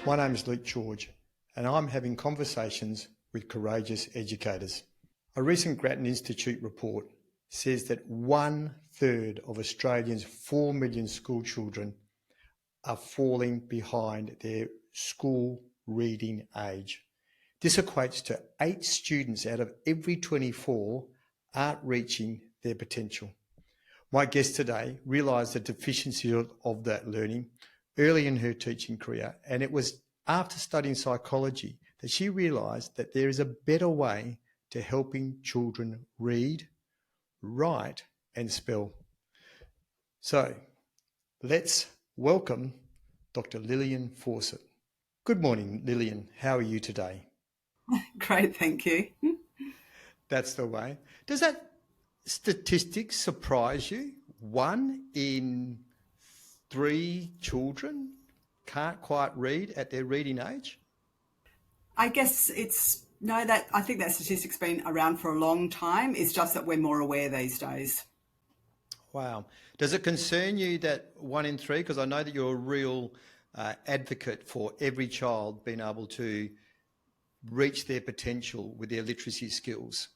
My name is Luke George, and I'm having conversations with courageous educators. A recent Grattan Institute report says that 1/3 of Australians' 4 million school children are falling behind their school reading age. This equates to 8 students out of every 24 aren't reaching their potential. My guest today realised the deficiency of that learning early in her teaching career, and it was after studying psychology that she realised that there is a better way to helping children read, write and spell. So let's welcome Dr. Lillian Fawcett. Good morning, Lillian. How are you today? Great, thank you. That's the way. Does that statistic surprise you? 1 in 3 children can't quite read at their reading age? I guess I think that statistic's been around for a long time. It's just that we're more aware these days. Wow. Does it concern you that 1 in 3, because I know that you're a real advocate for every child being able to reach their potential with their literacy skills?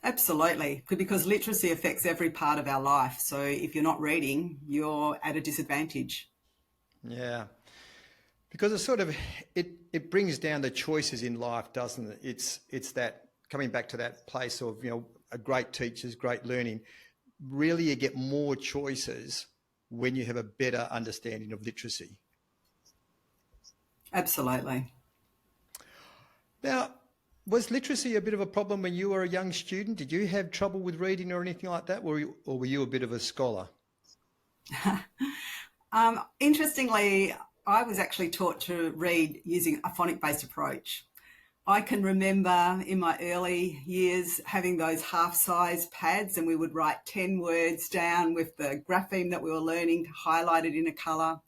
Absolutely, because literacy affects every part of our life. So if you're not reading, you're at a disadvantage. Yeah. Because it brings down the choices in life, doesn't it? It's that coming back to that place of, a great teachers, great learning. Really, you get more choices when you have a better understanding of literacy. Absolutely. Now, was literacy a bit of a problem when you were a young student? Did you have trouble with reading or anything like that? Or were you a bit of a scholar? Interestingly, I was actually taught to read using a phonic-based approach. I can remember in my early years having those half-size pads, and we would write 10 words down with the grapheme that we were learning highlighted in a colour.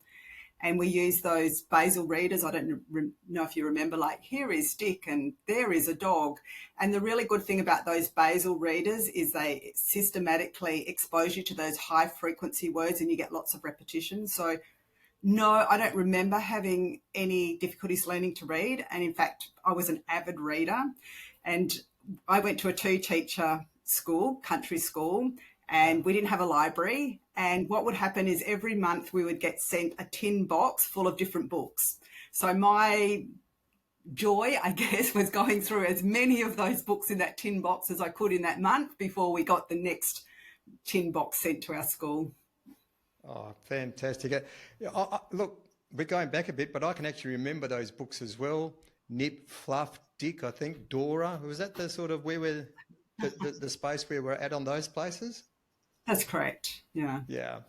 And we used those basal readers. I don't know if you remember, like, here is Dick and there is a dog. And the really good thing about those basal readers is they systematically expose you to those high frequency words and you get lots of repetition. So no, I don't remember having any difficulties learning to read. And in fact, I was an avid reader. And I went to a 2-teacher school, country school, and we didn't have a library. And what would happen is every month we would get sent a tin box full of different books. So my joy, I guess, was going through as many of those books in that tin box as I could in that month before we got the next tin box sent to our school. Oh, fantastic. Look, we're going back a bit, but I can actually remember those books as well. Nip, Fluff, Dick, I think, Dora. Was that the sort of where we're, the space where we're at on those places? That's correct, yeah. Yeah.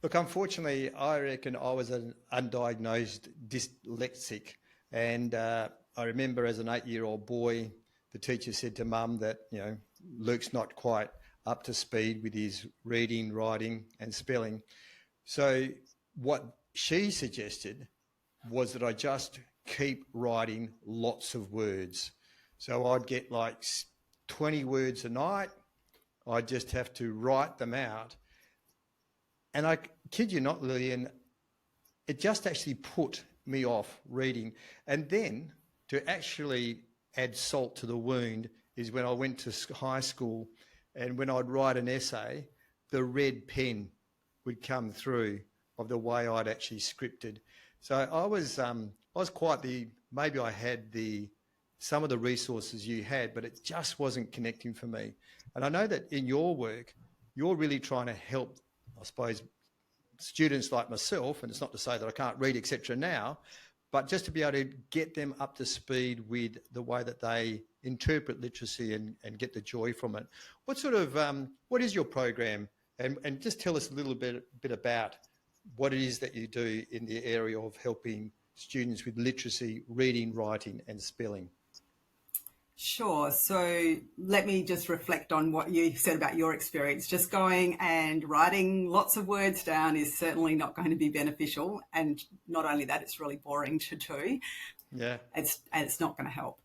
Look, unfortunately, I reckon I was an undiagnosed dyslexic. And I remember as an 8-year-old boy, the teacher said to Mum that, Luke's not quite up to speed with his reading, writing and spelling. So what she suggested was that I just keep writing lots of words. So I'd get like 20 words a night. I'd just have to write them out. And I kid you not, Lillian, it just actually put me off reading. And then to actually add salt to the wound is when I went to high school, and when I'd write an essay, the red pen would come through of the way I'd actually scripted. So I was quite maybe I had some of the resources you had, but it just wasn't connecting for me. And I know that in your work, you're really trying to help, I suppose, students like myself, and it's not to say that I can't read, etc. now, but just to be able to get them up to speed with the way that they interpret literacy and get the joy from it. What is your program? And just tell us a little bit about what it is that you do in the area of helping students with literacy, reading, writing and spelling. Sure. So let me just reflect on what you said about your experience. Just going and writing lots of words down is certainly not going to be beneficial. And not only that, it's really boring to do. Yeah. It's not going to help.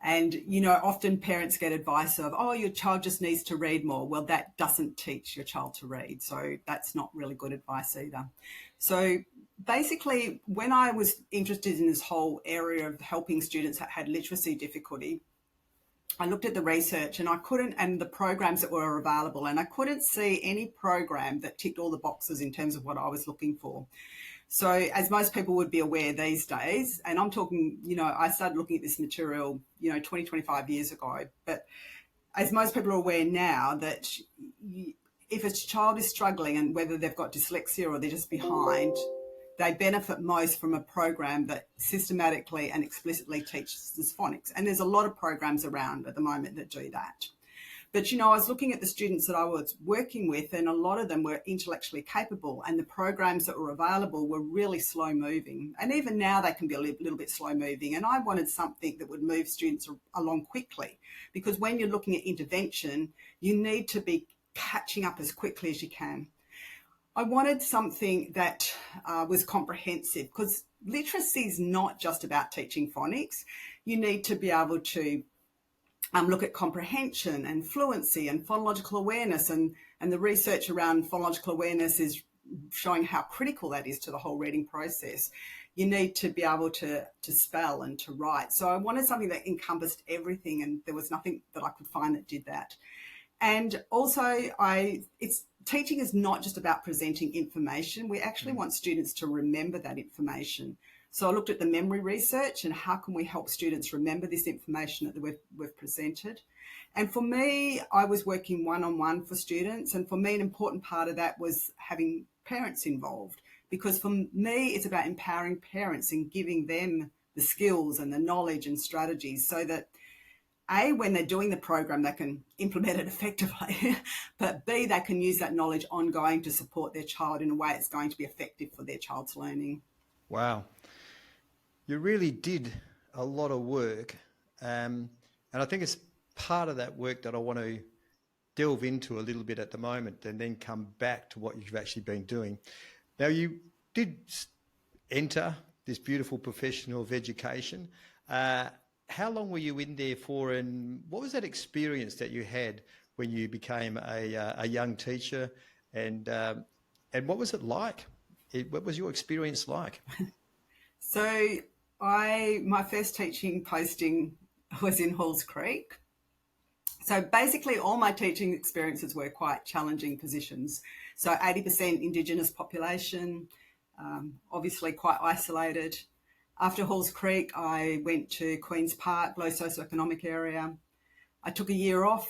And, often parents get advice of, oh, your child just needs to read more. Well, that doesn't teach your child to read. So that's not really good advice either. So basically, when I was interested in this whole area of helping students that had literacy difficulty, I looked at the research and and the programs that were available, and I couldn't see any program that ticked all the boxes in terms of what I was looking for. So as most people would be aware these days, and I'm talking, I started looking at this material, 20, 25 years ago, but as most people are aware now that if a child is struggling and whether they've got dyslexia or they're just behind, they benefit most from a program that systematically and explicitly teaches phonics. And there's a lot of programs around at the moment that do that. But, I was looking at the students that I was working with, and a lot of them were intellectually capable, and the programs that were available were really slow moving. And even now they can be a little bit slow moving. And I wanted something that would move students along quickly, because when you're looking at intervention, you need to be catching up as quickly as you can. I wanted something that was comprehensive, because literacy is not just about teaching phonics. You need to be able to look at comprehension and fluency and phonological awareness, and the research around phonological awareness is showing how critical that is to the whole reading process. You need to be able to spell and to write. So I wanted something that encompassed everything, and there was nothing that I could find that did that. And also, teaching is not just about presenting information. We actually want students to remember that information. So I looked at the memory research and how can we help students remember this information that we've presented. And for me, I was working one-on-one for students. And for me, an important part of that was having parents involved, because for me, it's about empowering parents and giving them the skills and the knowledge and strategies so that A, when they're doing the program, they can implement it effectively, but B, they can use that knowledge ongoing to support their child in a way it's going to be effective for their child's learning. Wow. You really did a lot of work, and I think it's part of that work that I want to delve into a little bit at the moment and then come back to what you've actually been doing. Now, you did enter this beautiful profession of education. How long were you in there for, and what was that experience that you had when you became a young teacher, and what was it like? What was your experience like? So my first teaching posting was in Halls Creek. So basically all my teaching experiences were quite challenging positions. So 80% Indigenous population, obviously quite isolated. After Halls Creek, I went to Queen's Park, low socioeconomic area. I took a year off,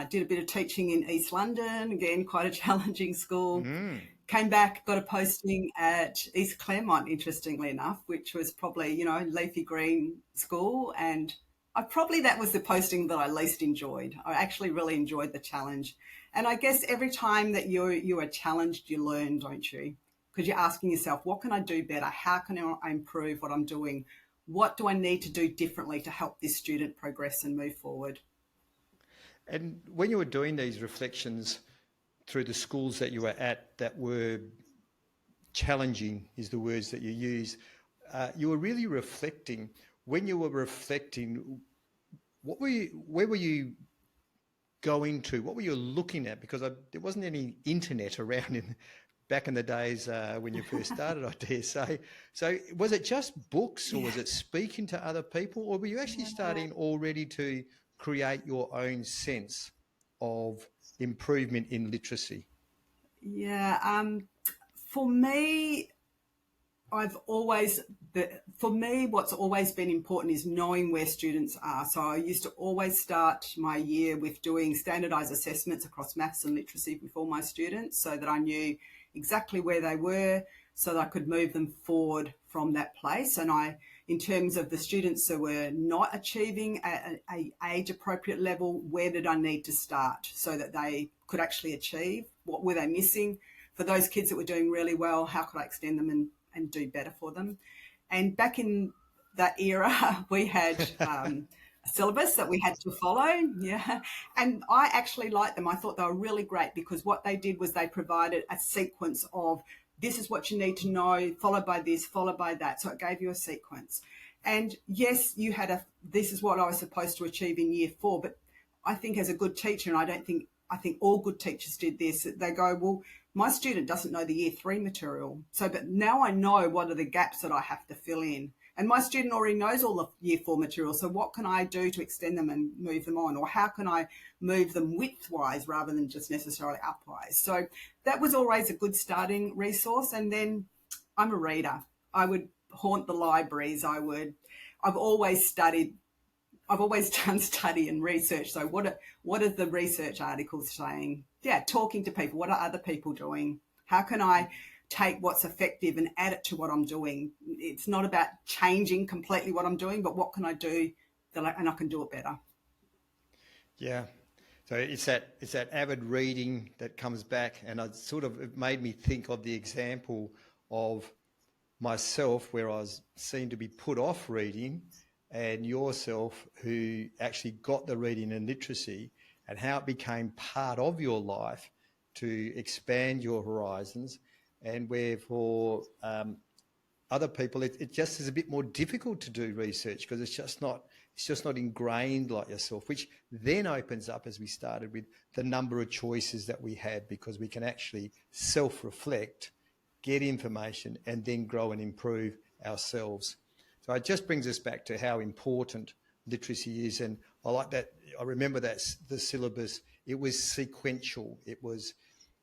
did a bit of teaching in East London, again, quite a challenging school. Came back, got a posting at East Claremont, interestingly enough, which was probably, leafy green school. And that was the posting that I least enjoyed. I actually really enjoyed the challenge. And I guess every time that you are challenged, you learn, don't you? Because you're asking yourself, what can I do better? How can I improve what I'm doing? What do I need to do differently to help this student progress and move forward? And when you were doing these reflections through the schools that you were at that were challenging, is the words that you use, you were really reflecting. When you were reflecting, where were you going to? What were you looking at? Because there wasn't any internet around back in the days when you first started, I dare say. So was it just books, or was it speaking to other people, or were you actually starting already to create your own sense of improvement in literacy? Yeah, for me, what's always been important is knowing where students are. So I used to always start my year with doing standardised assessments across maths and literacy before my students, so that I knew exactly where they were, so that I could move them forward from that place. And in terms of the students who were not achieving at an age-appropriate level, where did I need to start so that they could actually achieve? What were they missing? For those kids that were doing really well, how could I extend them and do better for them? And back in that era, we had a syllabus that we had to follow. Yeah. And I actually liked them. I thought they were really great, because what they did was they provided a sequence of, this is what you need to know, followed by this, followed by that. So it gave you a sequence. And yes, you had this is what I was supposed to achieve in year 4, but I think as a good teacher, and I don't think I think all good teachers did this. They go, well, my student doesn't know the year 3 material. So, but now I know what are the gaps that I have to fill in. And my student already knows all the year 4 material. So what can I do to extend them and move them on? Or how can I move them widthwise rather than just necessarily upwise? So that was always a good starting resource. And then I'm a reader. I would haunt the libraries. I've always studied. I've always done study and research. So what are the research articles saying? Yeah, talking to people. What are other people doing? How can I take what's effective and add it to what I'm doing? It's not about changing completely what I'm doing, but what can I do and I can do it better. Yeah. So it's that avid reading that comes back, and it made me think of the example of myself where I was seen to be put off reading, and yourself who actually got the reading and literacy, and how it became part of your life to expand your horizons, and where for other people it just is a bit more difficult to do research because it's just not ingrained like yourself, which then opens up, as we started with, the number of choices that we have, because we can actually self-reflect, get information, and then grow and improve ourselves. So it just brings us back to how important literacy is. And I like that. I remember that the syllabus, it was sequential. It was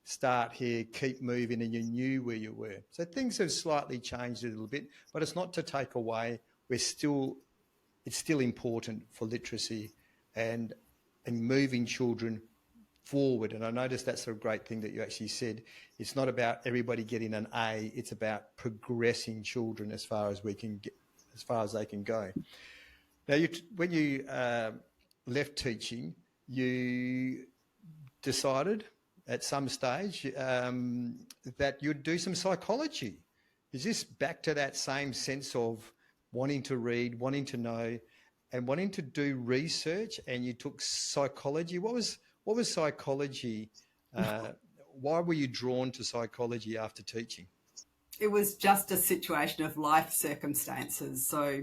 start here, keep moving, and you knew where you were. So things have slightly changed a little bit, but it's not to take away. It's still important for literacy and moving children forward. And I noticed that's a great thing that you actually said. It's not about everybody getting an A. It's about progressing children as far as they can go. Now, when you left teaching, you decided at some stage that you'd do some psychology. Is this back to that same sense of wanting to read, wanting to know, and wanting to do research, and you took psychology? What was psychology? Why were you drawn to psychology after teaching? It was just a situation of life circumstances. So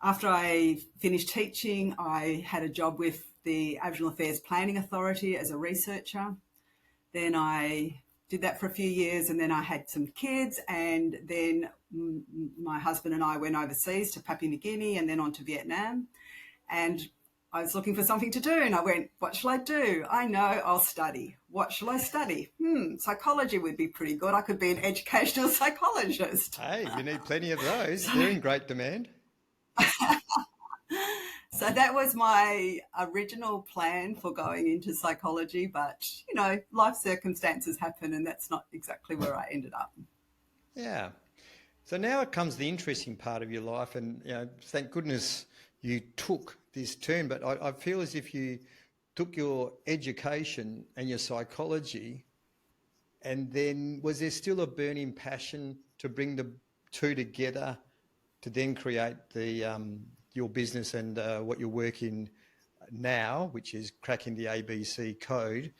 after I finished teaching, I had a job with the Aboriginal Affairs Planning Authority as a researcher. Then I did that for a few years, and then I had some kids, and then my husband and I went overseas to Papua New Guinea and then on to Vietnam. And I was looking for something to do, and I went, what shall I do? I know, I'll study. What shall I study? Psychology would be pretty good. I could be an educational psychologist. Hey, you need plenty of those. They're in great demand. So that was my original plan for going into psychology, but, life circumstances happen, and that's not exactly where I ended up. Yeah. So now it comes the interesting part of your life, and thank goodness you took this turn, but I feel as if you took your education and your psychology, and then was there still a burning passion to bring the two together to then create your business and what you're working now, which is cracking the ABC code?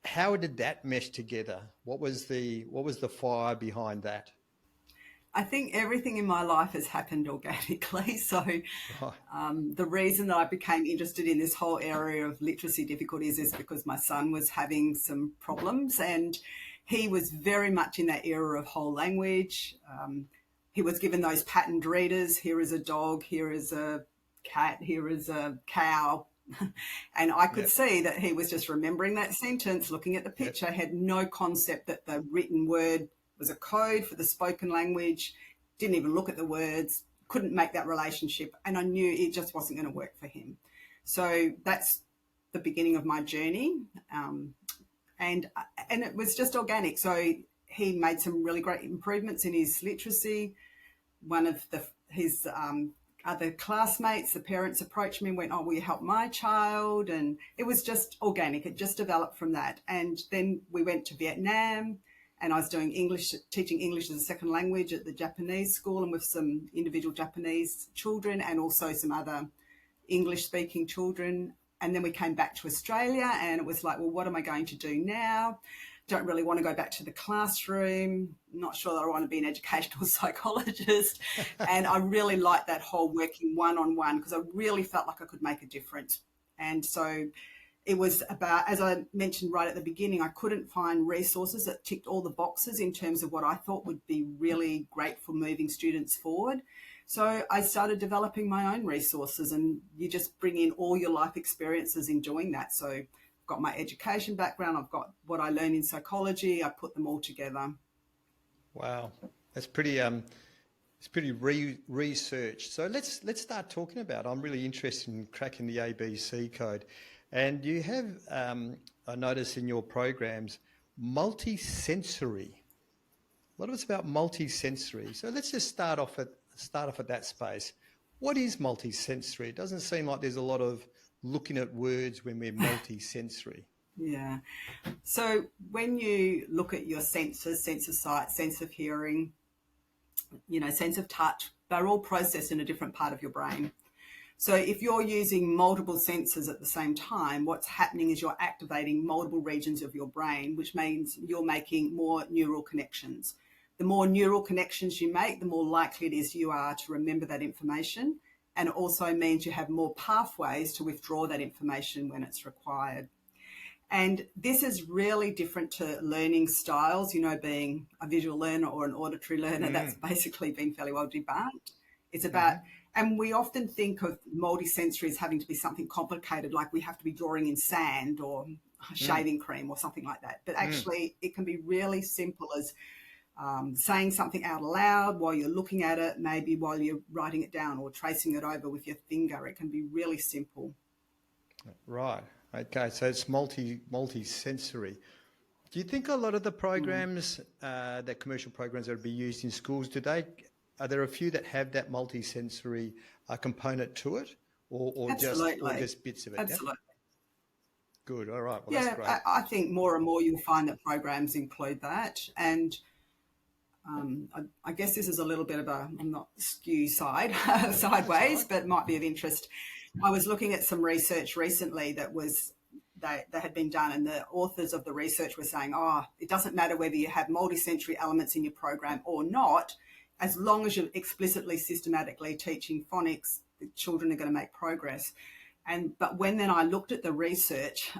How did that mesh together? What was the fire behind that? I think everything in my life has happened organically. So the reason that I became interested in this whole area of literacy difficulties is because my son was having some problems, and he was very much in that era of whole language. He was given those patterned readers. Here is a dog, here is a cat, here is a cow. And I could see that he was just remembering that sentence, looking at the picture, had no concept that the written word was a code for the spoken language, didn't even look at the words, couldn't make that relationship. And I knew it just wasn't going to work for him. So that's the beginning of my journey. And it was just organic. So he made some really great improvements in his literacy. One of his other classmates, the parents approached me and went, oh, will you help my child? And it was just organic. It just developed from that. And then we went to Vietnam, and I was doing teaching English as a second language at the Japanese school, and with some individual Japanese children and also some other English-speaking children. And then we came back to Australia, and it was like, well, what am I going to do now? Don't really want to go back to the classroom. Not sure that I want to be an educational psychologist. And I really liked that whole working one-on-one, because I really felt like I could make a difference. And so it was about, as I mentioned right at the beginning, I couldn't find resources that ticked all the boxes in terms of what I thought would be really great for moving students forward. So I started developing my own resources, and you just bring in all your life experiences in doing that. So I've got my education background, I've got what I learned in psychology, I put them all together. Wow, that's pretty it's pretty researched. So let's start talking about. I'm really interested in cracking the ABC code, and you have I notice in your programs multisensory. What is about multisensory? So let's just start off at that space. What is multisensory? It doesn't seem like there's a lot of looking at words when we're multisensory. Yeah. So when you look at your senses, sense of sight, sense of hearing, sense of touch, they're all processed in a different part of your brain. So if you're using multiple senses at the same time, what's happening is you're activating multiple regions of your brain, which means you're making more neural connections. The more neural connections you make, the more likely it is you are to remember that information. And it also means you have more pathways to withdraw that information when it's required. And this is really different to learning styles, being a visual learner or an auditory learner. That's basically been fairly well debunked. It's about, and we often think of multisensory as having to be something complicated, like we have to be drawing in sand or shaving cream or something like that. But actually, it can be really simple as saying something out loud while you're looking at it, maybe while you're writing it down or tracing it over with your finger. It can be really simple. Right. Okay. So it's multi-sensory. Do you think a lot of the programs, that commercial programs that will be used in schools today, are there a few that have that multi-sensory component to it, or just bits of it? Absolutely. Yeah? Good. All right. Well, that's great. I think more and more you'll find that programs include that. And I guess this is a little bit of I'm not skew sideways, but might be of interest. I was looking at some research recently that had been done, and the authors of the research were saying, it doesn't matter whether you have multisensory elements in your program or not, as long as you're explicitly, systematically teaching phonics, the children are going to make progress. But when then I looked at the research,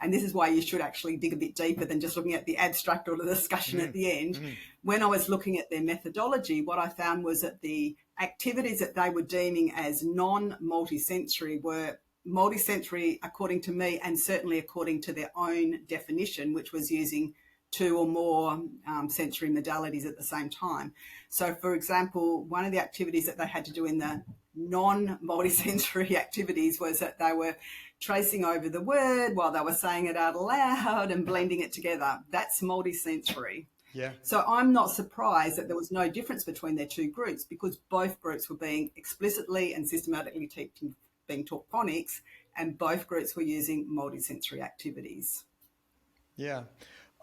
and this is why you should actually dig a bit deeper than just looking at the abstract or the discussion at the end. When I was looking at their methodology, what I found was that the activities that they were deeming as non-multisensory were multisensory according to me, and certainly according to their own definition, which was using two or more sensory modalities at the same time. So, for example, one of the activities that they had to do in the non-multisensory activities was that they were tracing over the word while they were saying it out loud and blending it together. That's multisensory. Yeah. So I'm not surprised that there was no difference between their two groups, because both groups were being explicitly and systematically being taught phonics, and both groups were using multisensory activities. Yeah.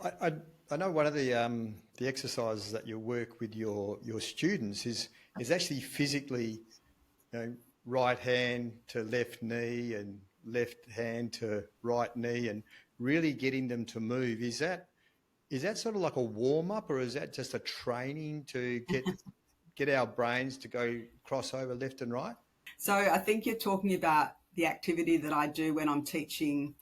I know one of the exercises that you work with your students is actually physically, right hand to left knee and left hand to right knee, and really getting them to move. Is that sort of like a warm up, or is that just a training to get our brains to go cross over left and right? So I think you're talking about the activity that I do when I'm teaching,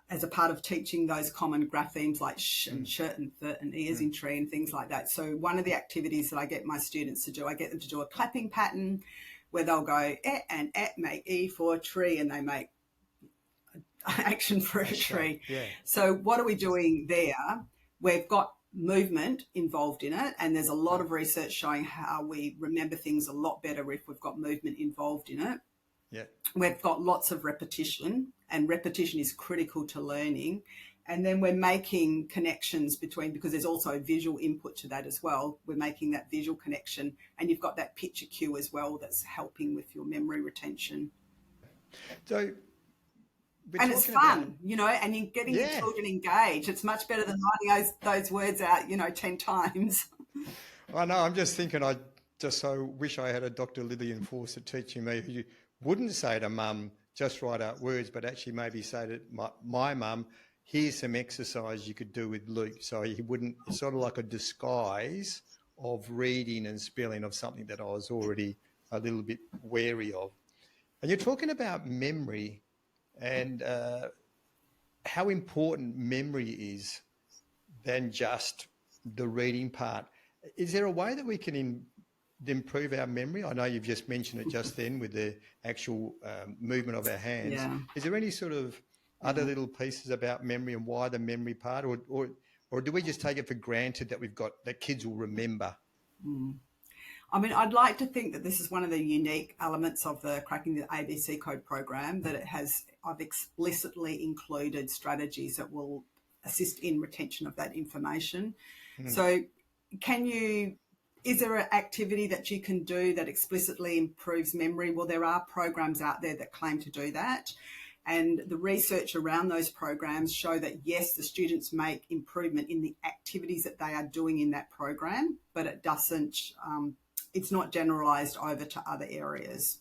as a part of teaching those common graphemes like sh and shirt and th and ears in tree and things like that. So one of the activities that I get my students to do, I get them to do a clapping pattern where they'll go and make E for tree, and they make action for a tree. Yeah. So what are we doing there? We've got movement involved in it, and there's a lot of research showing how we remember things a lot better if we've got movement involved in it. Yeah. We've got lots of repetition, and repetition is critical to learning. And then we're making connections because there's also visual input to that as well. We're making that visual connection, and you've got that picture cue as well that's helping with your memory retention. So, and it's fun, and you're getting your children engaged. It's much better than writing those words out, 10 times. I know. I'm just thinking, I just so wish I had a Dr. Lillian Fawcett teaching me, who wouldn't say to mum, just write out words, but actually maybe say to my mum, here's some exercise you could do with Luke. So he wouldn't, it's sort of like a disguise of reading and spelling of something that I was already a little bit wary of. And you're talking about memory, and how important memory is than just the reading part. Is there a way that we can improve our memory? I know you've just mentioned it just then with the actual movement of our hands. Yeah. Is there any sort of other little pieces about memory and why the memory part, or do we just take it for granted that that kids will remember? I mean, I'd like to think that this is one of the unique elements of the Cracking the ABC Code program, that I've explicitly included strategies that will assist in retention of that information. So is there an activity that you can do that explicitly improves memory? Well, there are programs out there that claim to do that. And the research around those programs show that, yes, the students make improvement in the activities that they are doing in that program, but it's not generalised over to other areas.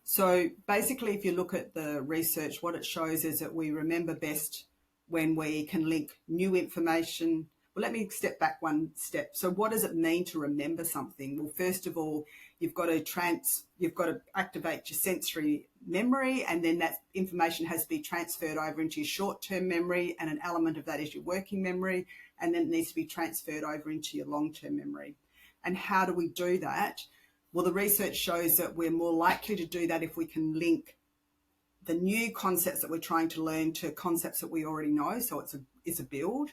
So basically, if you look at the research, what it shows is that we remember best when we can link new information. Well, let me step back one step. So what does it mean to remember something? Well, first of all, you've got to activate your sensory memory, and then that information has to be transferred over into your short-term memory, and an element of that is your working memory, and then it needs to be transferred over into your long-term memory. And how do we do that? Well, the research shows that we're more likely to do that if we can link the new concepts that we're trying to learn to concepts that we already know. So it's a build.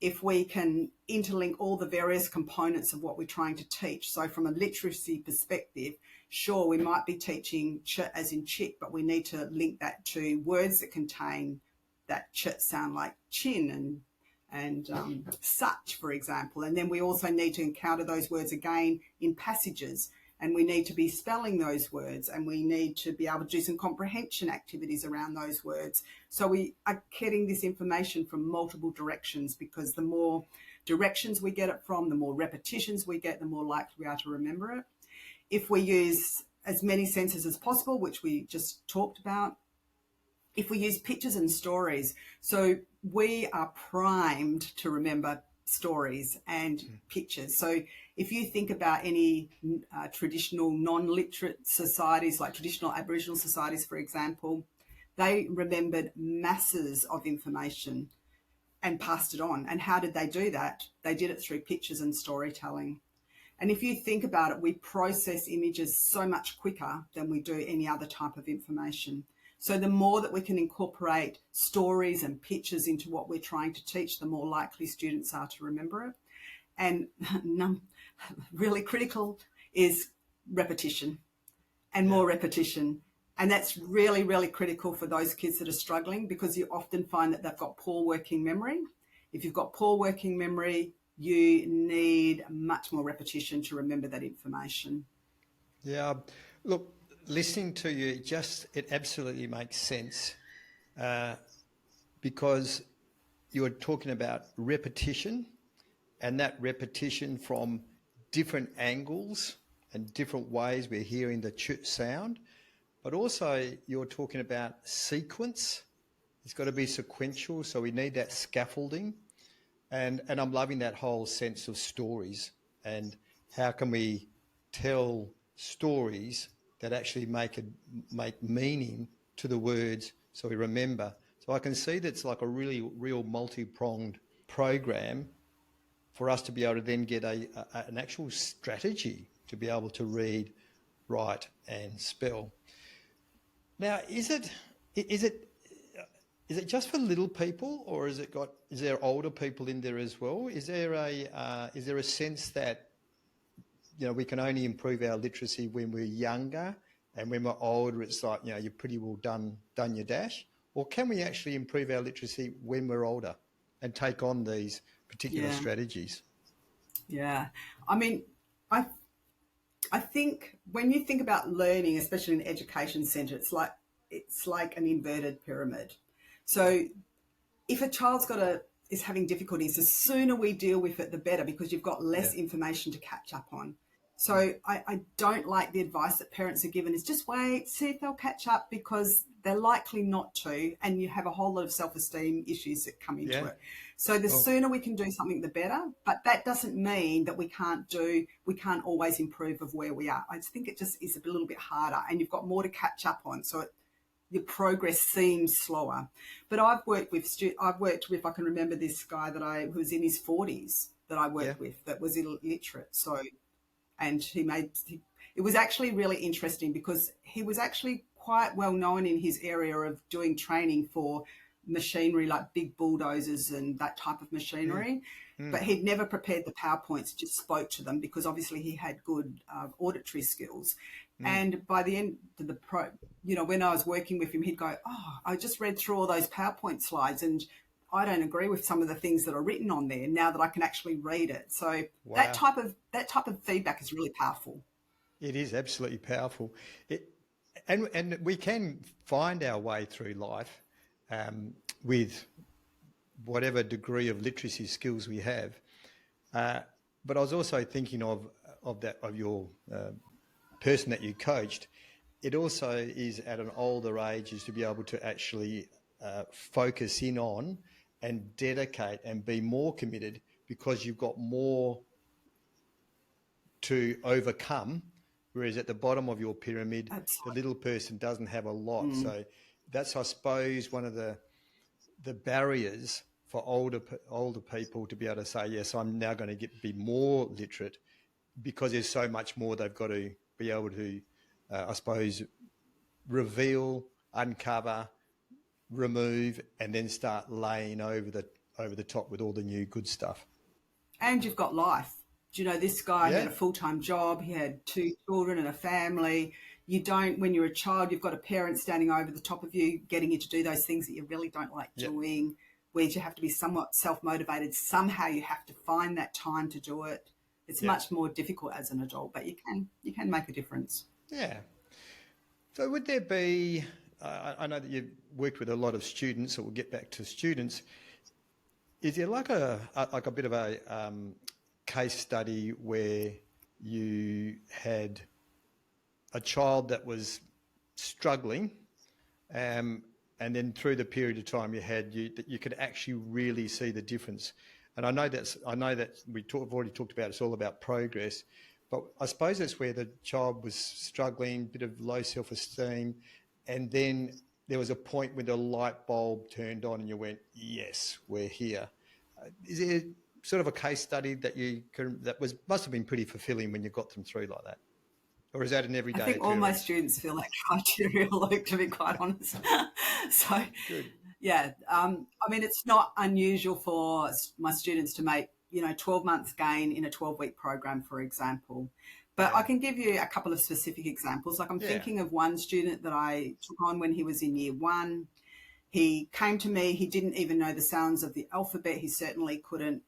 If we can interlink all the various components of what we're trying to teach. So from a literacy perspective, sure, we might be teaching ch as in chick, but we need to link that to words that contain that ch sound, like chin and such, for example. And then we also need to encounter those words again in passages, and we need to be spelling those words, and we need to be able to do some comprehension activities around those words. So we are getting this information from multiple directions, because the more directions we get it from, the more repetitions we get, the more likely we are to remember it. If we use as many senses as possible, which we just talked about, if we use pictures and stories, so we are primed to remember stories and pictures. So if you think about any traditional non-literate societies, like traditional Aboriginal societies, for example, they remembered masses of information and passed it on. And how did they do that? They did it through pictures and storytelling. And if you think about it, we process images so much quicker than we do any other type of information. So the more that we can incorporate stories and pictures into what we're trying to teach, the more likely students are to remember it. And really critical is repetition and more repetition. And that's really, really critical for those kids that are struggling, because you often find that they've got poor working memory. If you've got poor working memory, you need much more repetition to remember that information. Yeah, look, listening to you, it absolutely makes sense, because you're talking about repetition, and that repetition from different angles and different ways we're hearing the ch sound, but also you're talking about sequence. It's got to be sequential, so we need that scaffolding. And I'm loving that whole sense of stories, and how can we tell stories that actually make meaning to the words so we remember. So I can see that's like a really real multi-pronged program for us to be able to then get an actual strategy to be able to read, write and spell. Now, is it just for little people, or is there older people in there as well? Is there a sense that, you know, we can only improve our literacy when we're younger, and when we're older it's like, you know, you're pretty well done your dash? Or can we actually improve our literacy when we're older and take on these particular strategies? Yeah, I mean, I think when you think about learning, especially in an education centre, it's like an inverted pyramid. So if a child's is having difficulties, the sooner we deal with it, the better, because you've got less information to catch up on. So I don't like the advice that parents are given is just wait, see if they'll catch up, because they're likely not to, and you have a whole lot of self-esteem issues that come into it. So the sooner we can do something, the better. But that doesn't mean that we can't always improve of where we are. I think it just is a little bit harder, and you've got more to catch up on. So your progress seems slower. But I've worked with, I can remember this guy who was in his 40s that I worked with that was illiterate. So, and it was actually really interesting because he was actually quite well known in his area of doing training for machinery like big bulldozers and that type of machinery. But he'd never prepared the PowerPoints, just spoke to them because obviously he had good auditory skills. And by the end of when I was working with him, he'd go, "Oh, I just read through all those PowerPoint slides and I don't agree with some of the things that are written on there now that I can actually read it." So that type of feedback is really powerful. It is absolutely powerful. And we can find our way through life with whatever degree of literacy skills we have. But I was also thinking of your person that you coached. It also is at an older age is to be able to actually focus in on and dedicate and be more committed because you've got more to overcome. Whereas at the bottom of your pyramid, the little person doesn't have a lot. So that's, I suppose, one of the barriers for older people to be able to say, yes, I'm now going to be more literate because there's so much more they've got to be able to, I suppose, reveal, uncover, remove, and then start laying over the top with all the new good stuff. And you've got life. Do you know, this guy had a full-time job, he had 2 children and a family. You don't, when you're a child, you've got a parent standing over the top of you, getting you to do those things that you really don't like doing, where you have to be somewhat self-motivated. Somehow you have to find that time to do it. It's much more difficult as an adult, but you can make a difference. Yeah. So would there be, I know that you've worked with a lot of students, so we'll get back to students. Is there like a bit of a case study where you had a child that was struggling, and then through the period of time that you could actually really see the difference? And I know that we've already talked about it's all about progress, but I suppose that's where the child was struggling, bit of low self-esteem, and then there was a point when the light bulb turned on and you went, yes, we're here. Is there sort of a case study that must have been pretty fulfilling when you got them through like that? Or is that an everyday occurrence? I think all my students feel that criteria, Luke, to be quite honest. So, good. Yeah, I mean, it's not unusual for my students to make, 12 months gain in a 12-week program, for example. But I can give you a couple of specific examples. Like I'm thinking of one student that I took on when he was in year 1. He came to me, he didn't even know the sounds of the alphabet. He certainly couldn't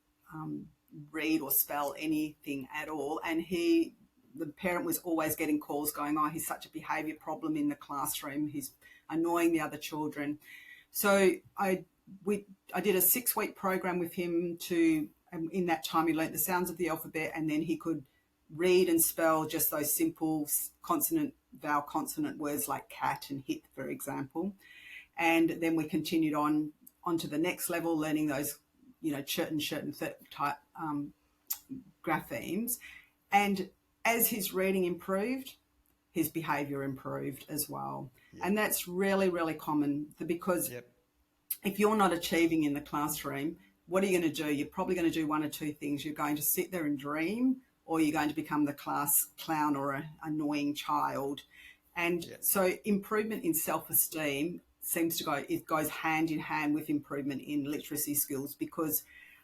read or spell anything at all. And the parent was always getting calls going, oh, he's such a behaviour problem in the classroom. He's annoying the other children. So I did a 6-week program with him in that time he learnt the sounds of the alphabet, and then he could read and spell just those simple consonant, vowel consonant words like cat and hit, for example. And then we continued on to the next level, learning those, shirt and type graphemes. And as his reading improved, his behaviour improved as well. Yep. And that's really, really common because if you're not achieving in the classroom, what are you going to do? You're probably going to do one or two things. You're going to sit there and dream, or you're going to become the class clown or an annoying child. And so improvement in self-esteem it goes hand in hand with improvement in literacy skills, because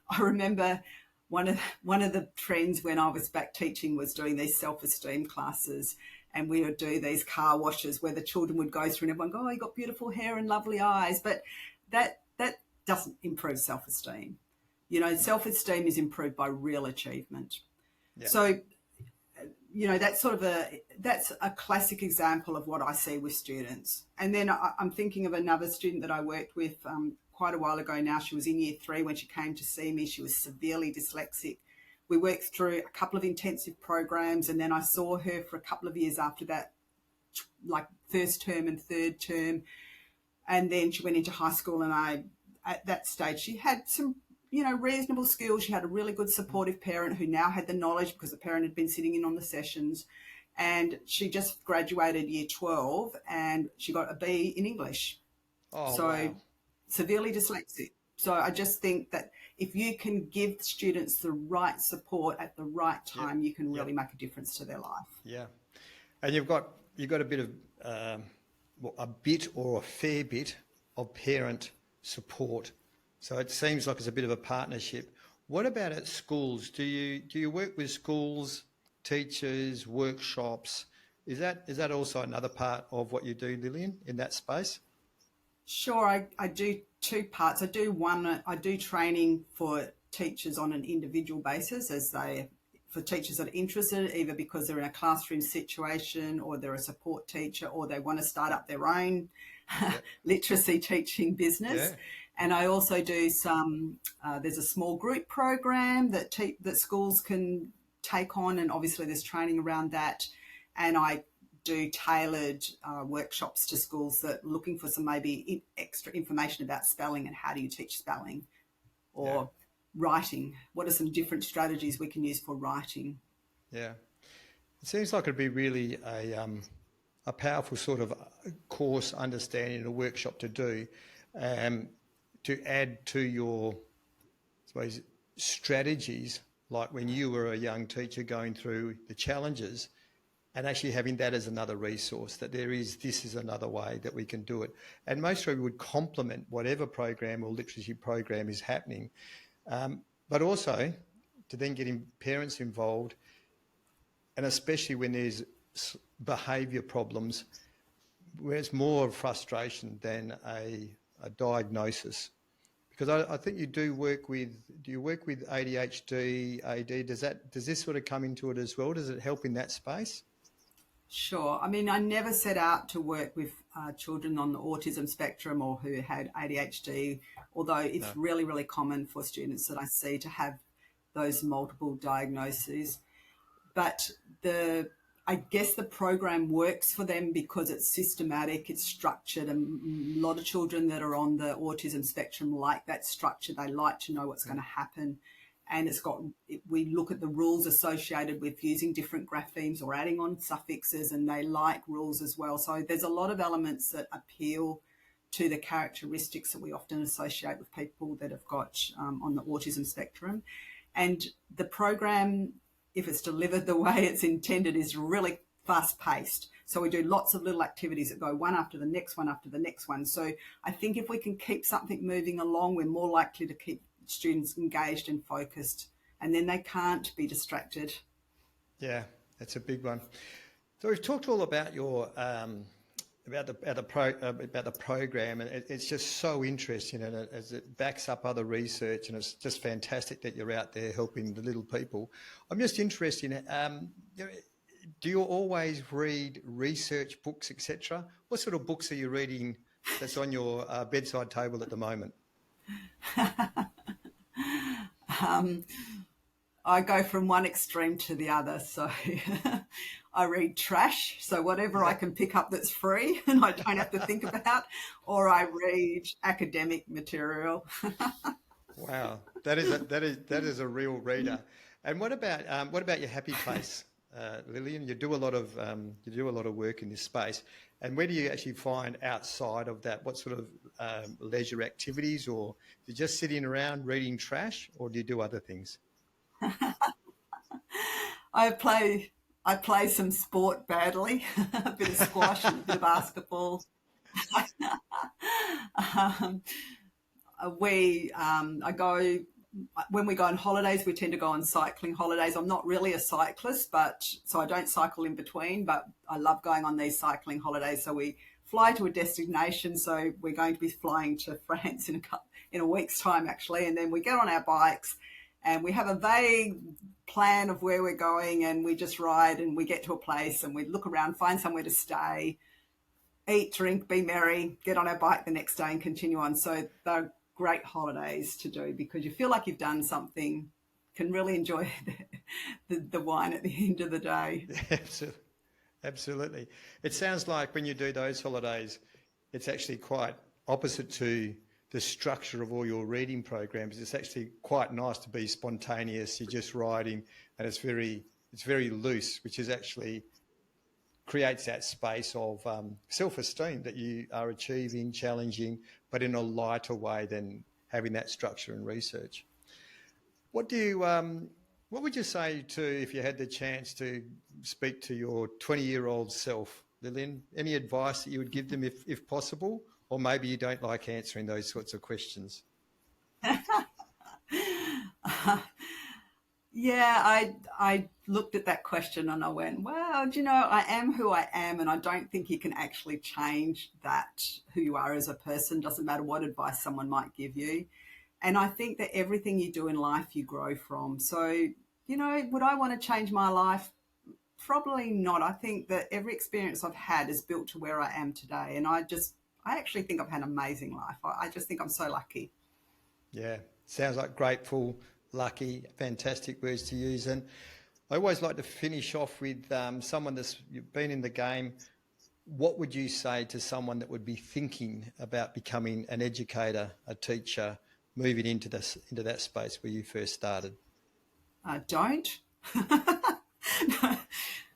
I remember one of the trends when I was back teaching was doing these self-esteem classes, and we would do these car washes where the children would go through and everyone go, oh, you got beautiful hair and lovely eyes. But that doesn't improve self-esteem. Self-esteem is improved by real achievement. Yeah. So, that's a classic example of what I see with students. And then I'm thinking of another student that I worked with quite a while ago now. She was in year 3 when she came to see me. She was severely dyslexic. We worked through a couple of intensive programs, and then I saw her for a couple of years after that, like first term and third term. And then she went into high school, and at that stage, she had some, reasonable skills. She had a really good supportive parent who now had the knowledge because the parent had been sitting in on the sessions. and she just graduated year 12 and she got a B in English. Oh, So wow. severely dyslexic. So I just think that if you can give students the right support at the right Yep. time, you can Yep. really make a difference to their life. Yeah. And you've got a bit of well, a bit or a fair bit of parent support. So it seems like it's a bit of a partnership. What about at schools? Do you work with schools, teachers, workshops? Is that also another part of what you do, Lillian, in that space? Sure, I do two parts. I do training for teachers on an individual basis for teachers that are interested, either because they're in a classroom situation or they're a support teacher or they want to start up their own Yep. literacy teaching business. Yeah. And I also do there's a small group program that schools can take on, and obviously there's training around that. And I do tailored workshops to schools that are looking for some maybe extra information about spelling and how do you teach spelling, or writing. What are some different strategies we can use for writing? Yeah. It seems like it'd be really a powerful sort of course understanding and a workshop to do, to add to your, I suppose, strategies, like when you were a young teacher going through the challenges, and actually having that as another resource, that this is another way that we can do it. And most people would complement whatever program or literacy program is happening, but also to then getting parents involved, and especially when there's behaviour problems, where it's more of frustration than a diagnosis. Because I think do you work with ADHD, AD? Does this sort of come into it as well? Does it help in that space? Sure. I mean, I never set out to work with children on the autism spectrum or who had ADHD, although it's really, really common for students that I see to have those multiple diagnoses. But I guess the program works for them because it's systematic, it's structured, and a lot of children that are on the autism spectrum like that structure. They like to know what's going to happen. And we look at the rules associated with using different graphemes or adding on suffixes, and they like rules as well. So there's a lot of elements that appeal to the characteristics that we often associate with people that have got on the autism spectrum. And the program, if it's delivered the way it's intended, is really fast paced. So we do lots of little activities that go one after the next one after the next one. So I think if we can keep something moving along, we're more likely to keep students engaged and focused, and then they can't be distracted. Yeah, that's a big one. So we've talked all about your about the program, and it's just so interesting, and as it backs up other research, and it's just fantastic that you're out there helping the little people. I'm just interested in, do you always read research books, etc.? What sort of books are you reading that's on your bedside table at the moment? I go from one extreme to the other. So I read trash, so whatever I can pick up that's free and I don't have to think about, or I read academic material. Wow, that is a real reader. And what about your happy place, Lillian? You do a lot of work in this space, and where do you actually find outside of that? What sort of leisure activities, or do you just sitting around reading trash, or do you do other things? I play some sport badly, a bit of squash and a bit of basketball. When we go on holidays, we tend to go on cycling holidays. I'm not really a cyclist, so I don't cycle in between, but I love going on these cycling holidays. So we fly to a destination. So we're going to be flying to France in a week's time, actually. And then we get on our bikes and we have a vague plan of where we're going, and we just ride, and we get to a place and we look around, find somewhere to stay, eat, drink, be merry, get on our bike the next day and continue on. So they're great holidays to do because you feel like you've done something, can really enjoy the wine at the end of the day. Absolutely. It sounds like when you do those holidays, it's actually quite opposite to the structure of all your reading programs. It's actually quite nice to be spontaneous. You're just riding, and it's very loose, which is actually creates that space of self-esteem that you are achieving, challenging, but in a lighter way than having that structure and research. What would you say to, if you had the chance to speak to your 20-year-old self, Lillian? Any advice that you would give them if possible? Or maybe you don't like answering those sorts of questions? Yeah, I looked at that question and I went, well, do you know, I am who I am, and I don't think you can actually change that, who you are as a person. Doesn't matter what advice someone might give you. And I think that everything you do in life, you grow from. So, you know, would I want to change my life? Probably not. I think that every experience I've had is built to where I am today. And I actually think I've had an amazing life. I just think I'm so lucky. Yeah, sounds like grateful, lucky, fantastic words to use. And I always like to finish off with someone that's been in the game. What would you say to someone that would be thinking about becoming an educator, a teacher, moving into that space where you first started? Don't.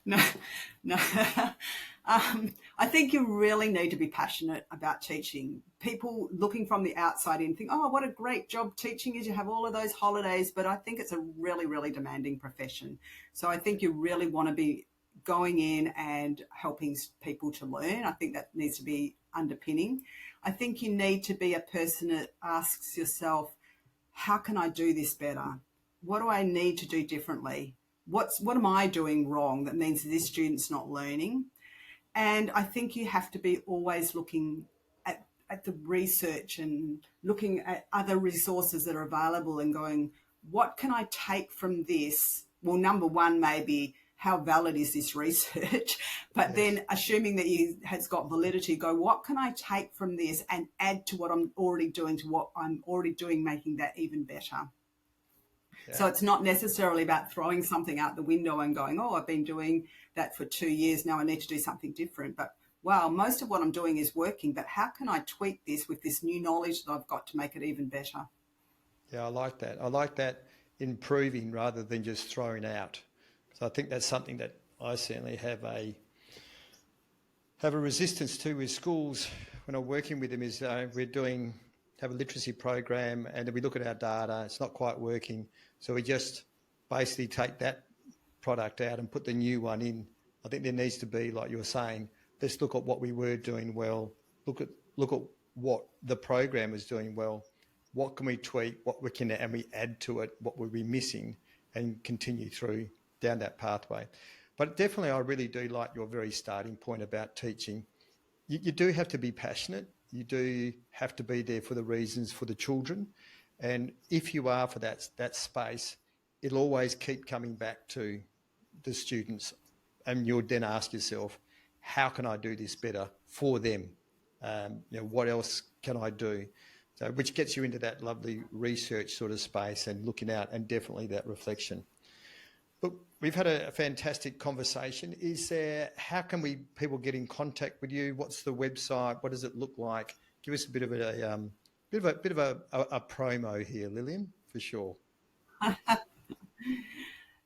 No, no. I think you really need to be passionate about teaching. People looking from the outside in think, oh, what a great job teaching is. You have all of those holidays, but I think it's a really, really demanding profession. So I think you really want to be going in and helping people to learn. I think that needs to be underpinning. I think you need to be a person that asks yourself, how can I do this better? What do I need to do differently? What am I doing wrong that means this student's not learning? And I think you have to be always looking at the research and looking at other resources that are available and going, what can I take from this? Well, number one, maybe how valid is this research? But yes. Then assuming that it has got validity, go, what can I take from this and add to what I'm already doing, to what I'm already doing, making that even better? Yeah. So it's not necessarily about throwing something out the window and going, oh, I've been doing that for 2 years, now I need to do something different. But wow, most of what I'm doing is working, but how can I tweak this with this new knowledge that I've got to make it even better? Yeah, I like that. I like that improving rather than just throwing out. So I think that's something that I certainly have a resistance to with schools when I'm working with them is we have a literacy program and we look at our data, it's not quite working. So we just basically take that product out and put the new one in. I think there needs to be, like you were saying, let's look at what we were doing well, look at what the program is doing well, what can we tweak, and we add to it, what were we missing, and continue through down that pathway. But definitely I really do like your very starting point about teaching. You do have to be passionate. You do have to be there for the reasons for the children. And if you are for that space, it'll always keep coming back to the students. And you'll then ask yourself, how can I do this better for them? What else can I do? So, which gets you into that lovely research sort of space and looking out, and definitely that reflection. Look, we've had a fantastic conversation. How can people get in contact with you? What's the website? What does it look like? Give us a bit of a promo here, Lillian, for sure.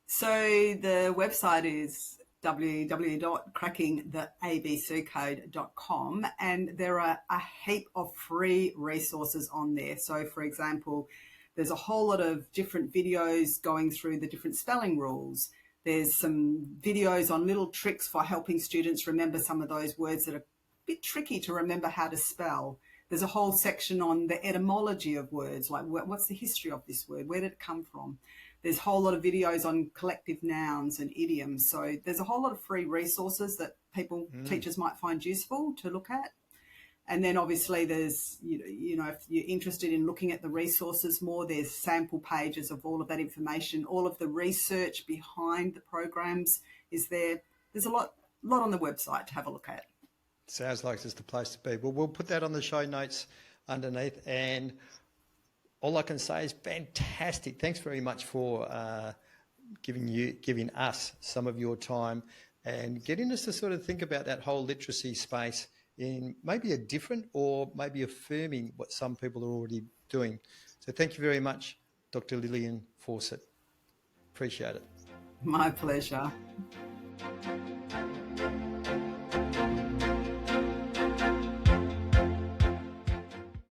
So the website is www.crackingtheabccode.com, and there are a heap of free resources on there. So, for example, there's a whole lot of different videos going through the different spelling rules. There's some videos on little tricks for helping students remember some of those words that are a bit tricky to remember how to spell. There's a whole section on the etymology of words, like what's the history of this word? Where did it come from? There's a whole lot of videos on collective nouns and idioms. So there's a whole lot of free resources that teachers might find useful to look at. And then obviously there's, if you're interested in looking at the resources more, there's sample pages of all of that information. All of the research behind the programs is there. There's a lot on the website to have a look at. Sounds like it's the place to be. Well, we'll put that on the show notes underneath. And all I can say is fantastic. Thanks very much for giving us some of your time and getting us to sort of think about that whole literacy space in maybe a different or maybe affirming what some people are already doing. So thank you very much, Dr. Lillian Fawcett. Appreciate it. My pleasure.